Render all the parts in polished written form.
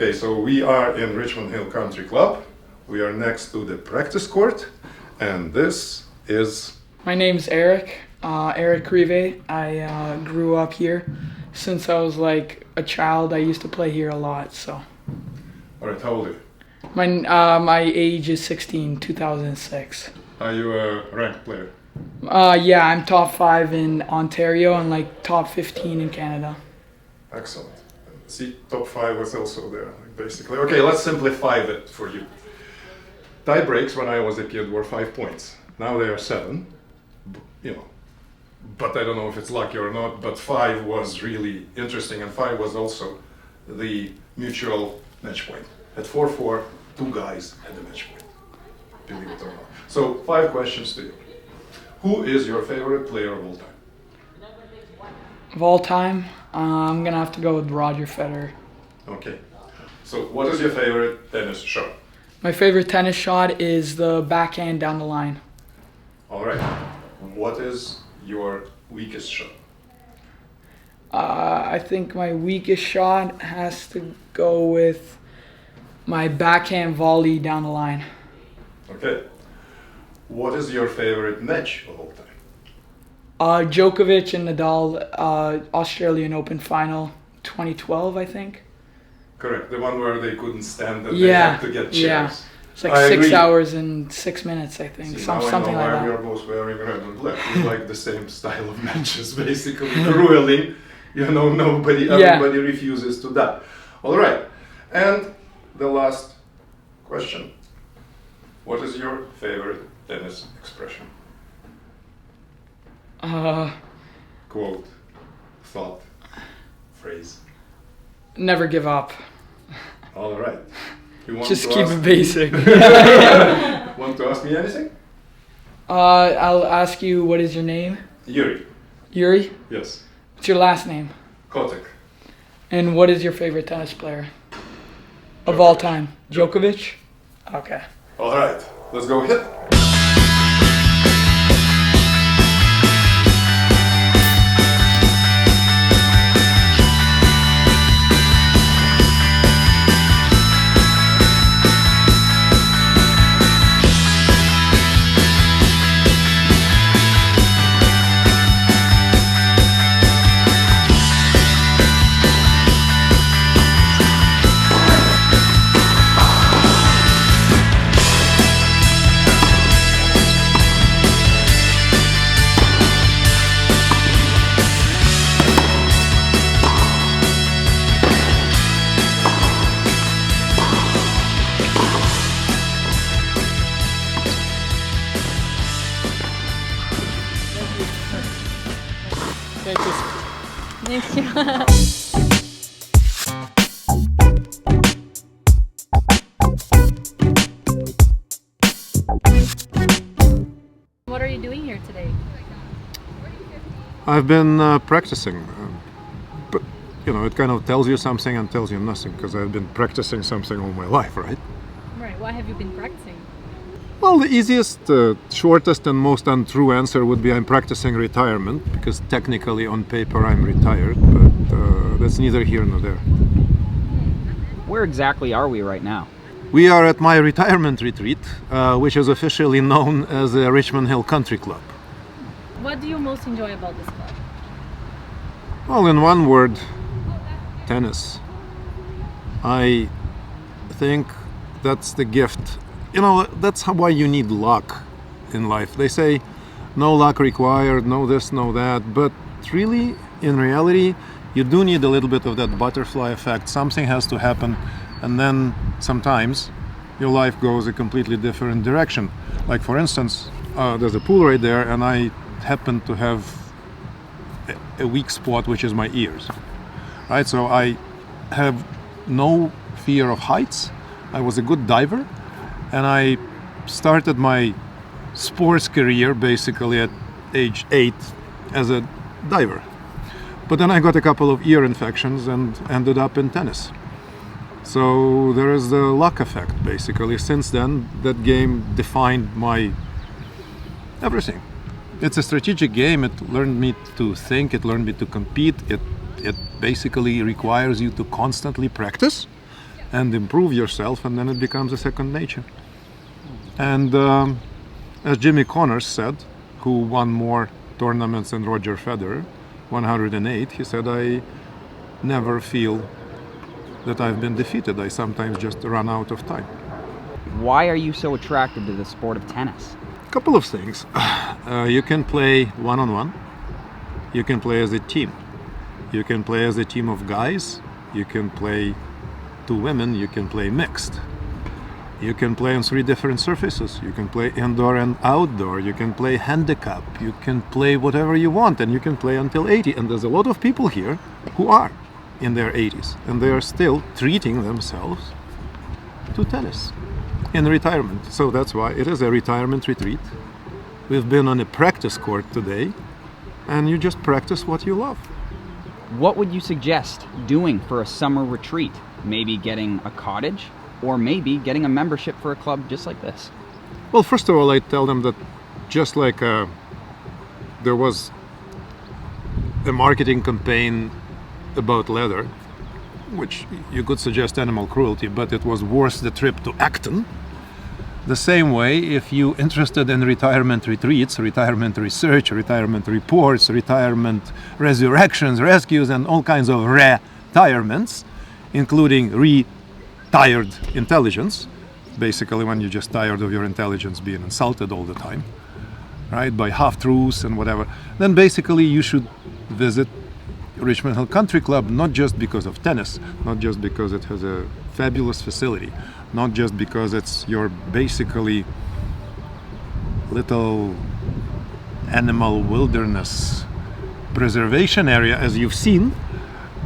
Okay, so we are in Richmond Hill Country Club. We are next to the practice court, and this is... My name's Eric, Eric Rive. I grew up here. Since I was like a child, I used to play here a lot, so. All right, how old are you? My age is 16, 2006. Are you a ranked player? Yeah, I'm top 5 in Ontario and like top 15 in Canada. Excellent. See, top 5 was also there, basically. Okay, let's simplify it for you. Tie breaks when I was a kid were 5 points. Now they are 7, you know. But I don't know if it's lucky or not, but 5 was really interesting, and 5 was also the mutual match point. At 4-4, 2 guys had the match point, believe it or not. So 5 questions to you. Who is your favorite player of all time? Of all time, I'm gonna have to go with Roger Federer. Okay. So what is your favorite tennis shot? My favorite tennis shot is the backhand down the line. All right. What is your weakest shot? I think my weakest shot has to go with my backhand volley down the line. Okay. What is your favorite match of all time? Djokovic and Nadal, Australian Open final, 2012, I think. Correct. The one where they couldn't stand and Yeah, they had to get chairs. yeah. It's like I 6 agree. hours and 6 minutes, I think. See, Something now I know like why we that. are both wearing red and black. We like the same style of matches, basically. Grueling. You know, everybody refuses to that. All right. And the last question. What is your favorite tennis expression? Quote, thought, phrase. Never give up. All right. You want Just to keep ask it basic. Want to ask me anything? I'll ask you, what is your name? Yuri. Yuri? Yes. What's your last name? Kotek. And what is your favorite tennis player? Of all time? Djokovic? Okay. All right. Let's go hit. Thank you. Thank you. What are you doing here today? I've been practicing, but you know, it kind of tells you something and tells you nothing, because I've been practicing something all my life, right? Right, what have you been practicing? Well, the easiest, shortest and most untrue answer would be I'm practicing retirement, because technically on paper I'm retired, but that's neither here nor there. Where exactly are we right now? We are at my retirement retreat, which is officially known as the Richmond Hill Country Club. What do you most enjoy about this club? Well, in one word, tennis. I think that's the gift. You know, that's why you need luck in life. They say no luck required, no this, no that, but really, in reality, you do need a little bit of that butterfly effect. Something has to happen, and then sometimes your life goes a completely different direction. Like, for instance, there's a pool right there, and I happen to have a weak spot, which is my ears, right? So I have no fear of heights. I was a good diver, and I started my sports career basically at age 8 as a diver. But then I got a couple of ear infections and ended up in tennis. So there is the luck effect, basically. Since then, that game defined my everything. It's a strategic game. It learned me to think. It learned me to compete. It basically requires you to constantly practice. and improve yourself, and then it becomes a second nature. And as Jimmy Connors said, who won more tournaments than Roger Federer, 108, he said, I never feel that I've been defeated. I sometimes just run out of time. Why are you so attracted to the sport of tennis? Couple of things. You can play one-on-one. You can play as a team. You can play as a team of guys. You can play two women. You can play mixed. You can play on 3 different surfaces. You can play indoor and outdoor. You can play handicap. You can play whatever you want, and you can play until 80. And there's a lot of people here who are in their 80s, and they are still treating themselves to tennis in retirement. So that's why it is a retirement retreat. We've been on a practice court today, and you just practice what you love. What would you suggest doing for a summer retreat? Maybe getting a cottage, or maybe getting a membership for a club just like this? Well, first of all, I tell them that just like there was a marketing campaign about leather, which you could suggest animal cruelty, but it was worth the trip to Acton. The same way, if you're interested in retirement retreats, retirement research, retirement reports, retirement resurrections, rescues, and all kinds of retirements, including retired intelligence, basically when you're just tired of your intelligence being insulted all the time, right, by half-truths and whatever, then basically you should visit Richmond Hill Country Club, not just because of tennis, not just because it has a fabulous facility, not just because it's your basically little animal wilderness preservation area, as you've seen,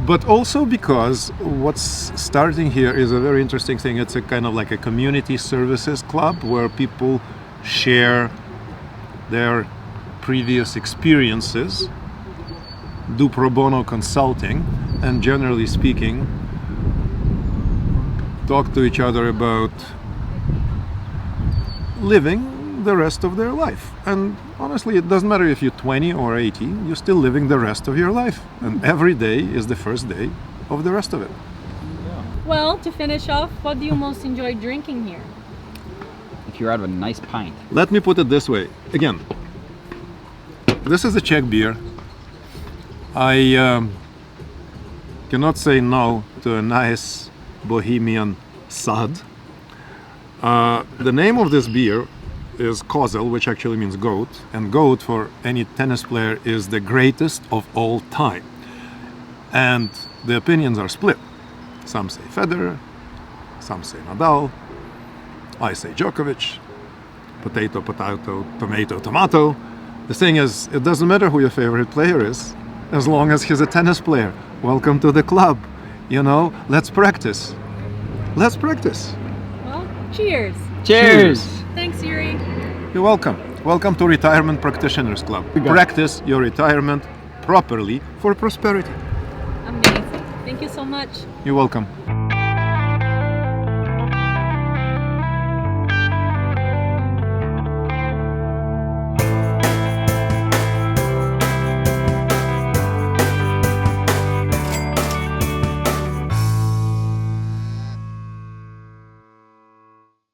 but also because what's starting here is a very interesting thing. It's a kind of like a community services club where people share their previous experiences, do pro bono consulting, and generally speaking, talk to each other about living the rest of their life. And honestly, it doesn't matter if you're 20 or 80, you're still living the rest of your life. And every day is the first day of the rest of it. Well, to finish off, what do you most enjoy drinking here? If you're out of a nice pint. Let me put it this way. Again, this is a Czech beer. I cannot say no to a nice Bohemian Sad. The name of this beer is Kozel, which actually means goat, and goat for any tennis player is the greatest of all time. And the opinions are split. Some say Federer, some say Nadal, I say Djokovic, potato, potato, tomato, tomato. The thing is, it doesn't matter who your favorite player is, as long as he's a tennis player. Welcome to the club. You know, let's practice. Let's practice. Well, cheers. Cheers! Thanks, Yuri. You're welcome. Welcome to Retirement Practitioners Club. Practice your retirement properly for prosperity. Amazing. Thank you so much. You're welcome.